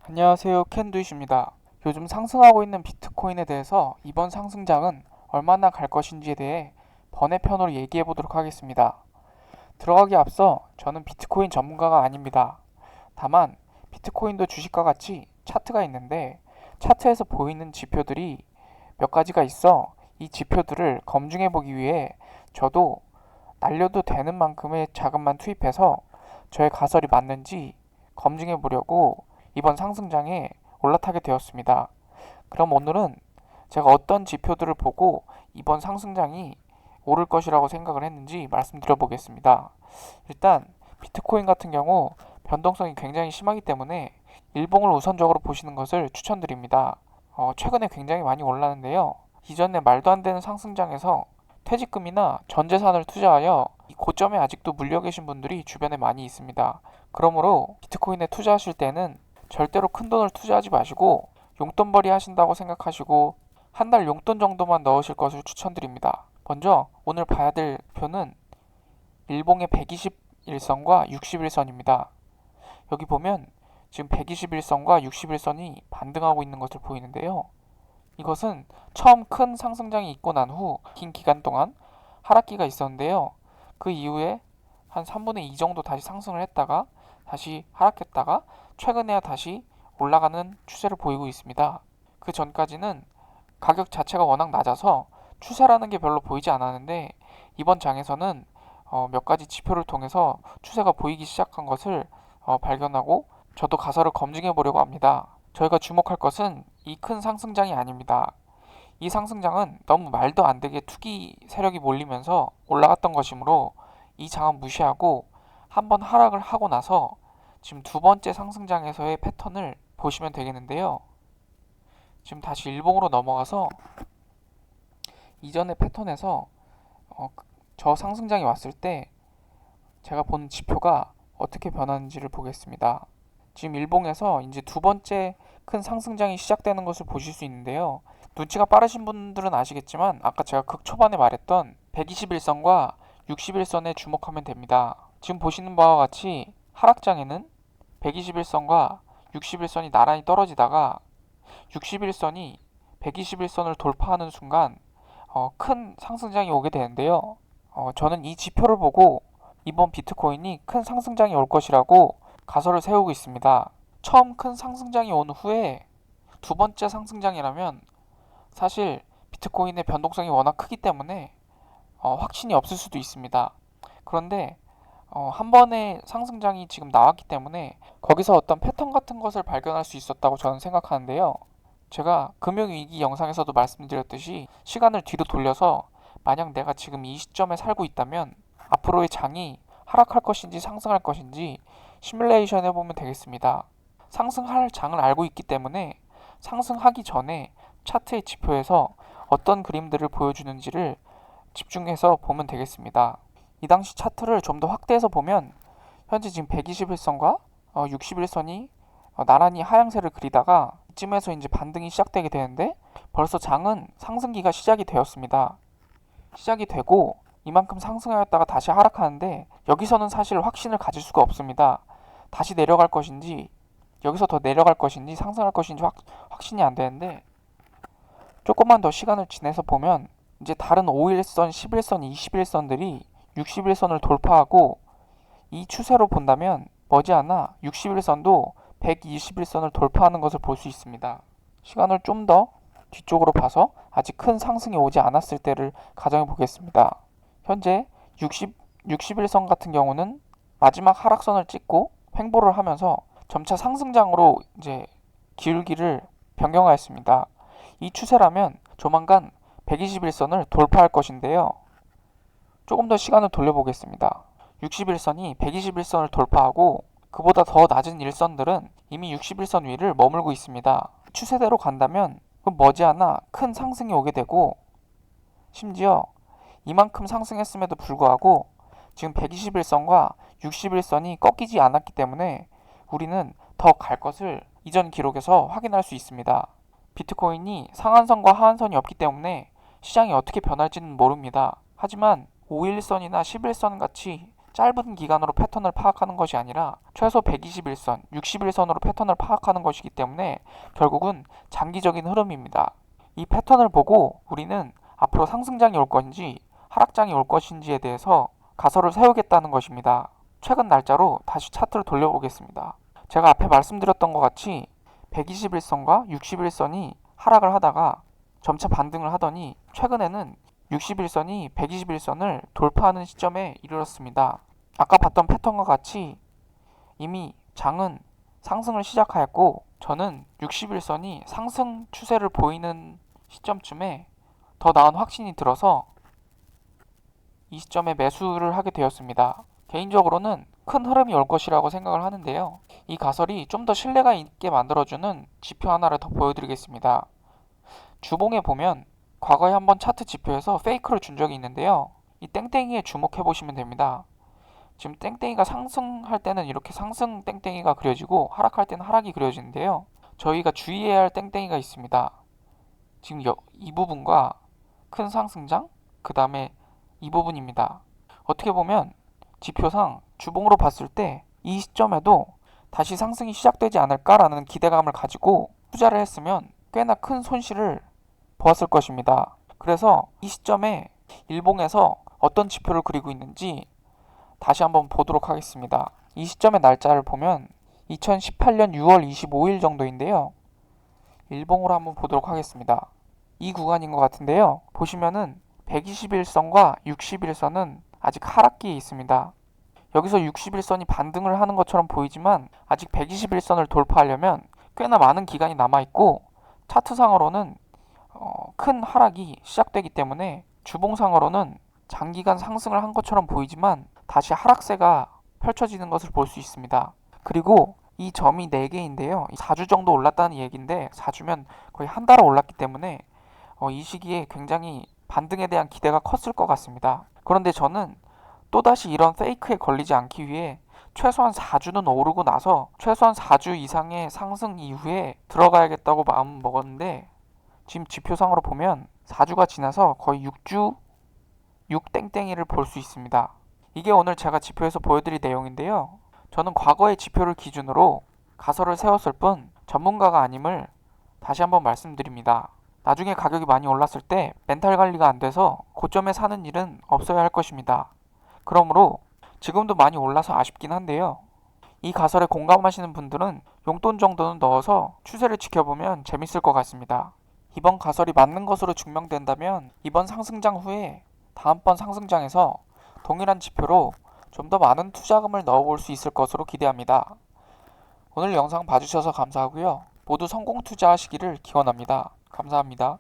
안녕하세요, 캔두이십니다. 요즘 상승하고 있는 비트코인에 대해서 이번 상승장은 얼마나 갈 것인지에 대해 번외편으로 얘기해 보도록 하겠습니다. 들어가기 앞서 저는 비트코인 전문가가 아닙니다. 다만 비트코인도 주식과 같이 차트가 있는데 차트에서 보이는 지표들이 몇 가지가 있어 이 지표들을 검증해 보기 위해 저도 날려도 되는 만큼의 자금만 투입해서 저의 가설이 맞는지 검증해 보려고 이번 상승장에 올라타게 되었습니다. 그럼 오늘은 제가 어떤 지표들을 보고 이번 상승장이 오를 것이라고 생각을 했는지 말씀드려 보겠습니다. 일단 비트코인 같은 경우 변동성이 굉장히 심하기 때문에 일봉을 우선적으로 보시는 것을 추천드립니다. 최근에 굉장히 많이 올랐는데요. 이전에 말도 안 되는 상승장에서 퇴직금이나 전 재산을 투자하여 이 고점에 아직도 물려 계신 분들이 주변에 많이 있습니다. 그러므로 비트코인에 투자하실 때는 절대로 큰 돈을 투자하지 마시고 용돈벌이 하신다고 생각하시고 한 달 용돈 정도만 넣으실 것을 추천드립니다. 먼저 오늘 봐야 될 표는 일봉의 121선과 61선입니다. 여기 보면 지금 121선과 61선이 반등하고 있는 것을 보이는데요. 이것은 처음 큰 상승장이 있고 난 후 긴 기간 동안 하락기가 있었는데요. 그 이후에 한 3분의 2 정도 다시 상승을 했다가 다시 하락했다가 최근에야 다시 올라가는 추세를 보이고 있습니다. 그 전까지는 가격 자체가 워낙 낮아서 추세라는 게 별로 보이지 않았는데 이번 장에서는 몇 가지 지표를 통해서 추세가 보이기 시작한 것을 발견하고 저도 가설을 검증해 보려고 합니다. 저희가 주목할 것은 이 큰 상승장이 아닙니다. 이 상승장은 너무 말도 안 되게 투기 세력이 몰리면서 올라갔던 것이므로 이 장은 무시하고 한번 하락을 하고 나서 지금 두 번째 상승장에서의 패턴을 보시면 되겠는데요. 지금 다시 일봉으로 넘어가서 이전의 패턴에서 저 상승장이 왔을 때 제가 본 지표가 어떻게 변하는지를 보겠습니다. 지금 일봉에서 이제 두 번째 큰 상승장이 시작되는 것을 보실 수 있는데요. 눈치가 빠르신 분들은 아시겠지만 아까 제가 극초반에 말했던 121선과 61선에 주목하면 됩니다. 지금 보시는 바와 같이 하락장에는 121선과 61선이 나란히 떨어지다가 61선이 121선을 돌파하는 순간 큰 상승장이 오게 되는데요. 저는 이 지표를 보고 이번 비트코인이 큰 상승장이 올 것이라고 가설을 세우고 있습니다. 처음 큰 상승장이 온 후에 두 번째 상승장이라면 사실 비트코인의 변동성이 워낙 크기 때문에 확신이 없을 수도 있습니다. 그런데 한 번의 상승장이 지금 나왔기 때문에 거기서 어떤 패턴 같은 것을 발견할 수 있었다고 저는 생각하는데요. 제가 금융위기 영상에서도 말씀드렸듯이 시간을 뒤로 돌려서 만약 내가 지금 이 시점에 살고 있다면 앞으로의 장이 하락할 것인지 상승할 것인지 시뮬레이션 해보면 되겠습니다. 상승할 장을 알고 있기 때문에 상승하기 전에 차트의 지표에서 어떤 그림들을 보여주는지를 집중해서 보면 되겠습니다. 이 당시 차트를 좀 더 확대해서 보면 현재 지금 121선과 61선이 나란히 하향세를 그리다가 이쯤에서 이제 반등이 시작되게 되는데 벌써 장은 상승기가 시작이 되었습니다. 시작이 되고 이만큼 상승하였다가 다시 하락하는데 여기서는 사실 확신을 가질 수가 없습니다. 다시 내려갈 것인지 여기서 더 내려갈 것인지 상승할 것인지 확신이 안 되는데 조금만 더 시간을 지내서 보면 이제 다른 5일선, 11선, 21선들이 61선을 돌파하고 이 추세로 본다면 머지않아 61선도 121선을 돌파하는 것을 볼 수 있습니다. 시간을 좀 더 뒤쪽으로 봐서 아직 큰 상승이 오지 않았을 때를 가정해 보겠습니다. 현재 61선 같은 경우는 마지막 하락선을 찍고 횡보를 하면서 점차 상승장으로 이제 기울기를 변경하였습니다. 이 추세라면 조만간 121선을 돌파할 것인데요. 조금 더 시간을 돌려보겠습니다. 61선이 121선을 돌파하고 그보다 더 낮은 일선들은 이미 61선 위를 머물고 있습니다. 추세대로 간다면 머지않아 큰 상승이 오게 되고 심지어 이만큼 상승했음에도 불구하고 지금 121선과 61선이 꺾이지 않았기 때문에 우리는 더 갈 것을 이전 기록에서 확인할 수 있습니다. 비트코인이 상한선과 하한선이 없기 때문에 시장이 어떻게 변할지는 모릅니다. 하지만 5일선이나 11선 같이 짧은 기간으로 패턴을 파악하는 것이 아니라 최소 121선, 60일선으로 패턴을 파악하는 것이기 때문에 결국은 장기적인 흐름입니다. 이 패턴을 보고 우리는 앞으로 상승장이 올 것인지 하락장이 올 것인지에 대해서 가설을 세우겠다는 것입니다. 최근 날짜로 다시 차트를 돌려보겠습니다. 제가 앞에 말씀드렸던 것 같이 121선과 61선이 하락을 하다가 점차 반등을 하더니 최근에는 61선이 121선을 돌파하는 시점에 이르렀습니다. 아까 봤던 패턴과 같이 이미 장은 상승을 시작하였고 저는 61선이 상승 추세를 보이는 시점쯤에 더 나은 확신이 들어서 이 시점에 매수를 하게 되었습니다. 개인적으로는 큰 흐름이 올 것이라고 생각을 하는데요. 이 가설이 좀 더 신뢰가 있게 만들어주는 지표 하나를 더 보여드리겠습니다. 주봉에 보면 과거에 한번 차트 지표에서 페이크를 준 적이 있는데요. 이 땡땡이에 주목해 보시면 됩니다. 지금 땡땡이가 상승할 때는 이렇게 상승 땡땡이가 그려지고 하락할 때는 하락이 그려지는데요. 저희가 주의해야 할 땡땡이가 있습니다. 지금 이 부분과 큰 상승장, 그 다음에 이 부분입니다. 어떻게 보면 지표상 주봉으로 봤을 때 이 시점에도 다시 상승이 시작되지 않을까라는 기대감을 가지고 투자를 했으면 꽤나 큰 손실을 보았을 것입니다. 그래서 이 시점에 일봉에서 어떤 지표를 그리고 있는지 다시 한번 보도록 하겠습니다. 이 시점의 날짜를 보면 2018년 6월 25일 정도인데요. 일봉으로 한번 보도록 하겠습니다. 이 구간인 것 같은데요. 보시면은 121선과 61선은 아직 하락기에 있습니다. 여기서 61선이 반등을 하는 것처럼 보이지만 아직 121선을 돌파하려면 꽤나 많은 기간이 남아있고 차트상으로는 큰 하락이 시작되기 때문에 주봉상으로는 장기간 상승을 한 것처럼 보이지만 다시 하락세가 펼쳐지는 것을 볼 수 있습니다. 그리고 이 점이 4개인데요. 4주 정도 올랐다는 얘기인데 4주면 거의 한 달을 올랐기 때문에 이 시기에 굉장히 반등에 대한 기대가 컸을 것 같습니다. 그런데 저는 또다시 이런 페이크에 걸리지 않기 위해 최소한 4주는 오르고 나서 최소한 4주 이상의 상승 이후에 들어가야겠다고 마음 먹었는데 지금 지표상으로 보면 4주가 지나서 거의 6주 6땡땡이를 볼 수 있습니다. 이게 오늘 제가 지표에서 보여드릴 내용인데요. 저는 과거의 지표를 기준으로 가설을 세웠을 뿐 전문가가 아님을 다시 한번 말씀드립니다. 나중에 가격이 많이 올랐을 때 멘탈 관리가 안 돼서 고점에 사는 일은 없어야 할 것입니다. 그러므로 지금도 많이 올라서 아쉽긴 한데요. 이 가설에 공감하시는 분들은 용돈 정도는 넣어서 추세를 지켜보면 재밌을 것 같습니다. 이번 가설이 맞는 것으로 증명된다면 이번 상승장 후에 다음번 상승장에서 동일한 지표로 좀 더 많은 투자금을 넣어볼 수 있을 것으로 기대합니다. 오늘 영상 봐주셔서 감사하고요. 모두 성공 투자하시기를 기원합니다. 감사합니다.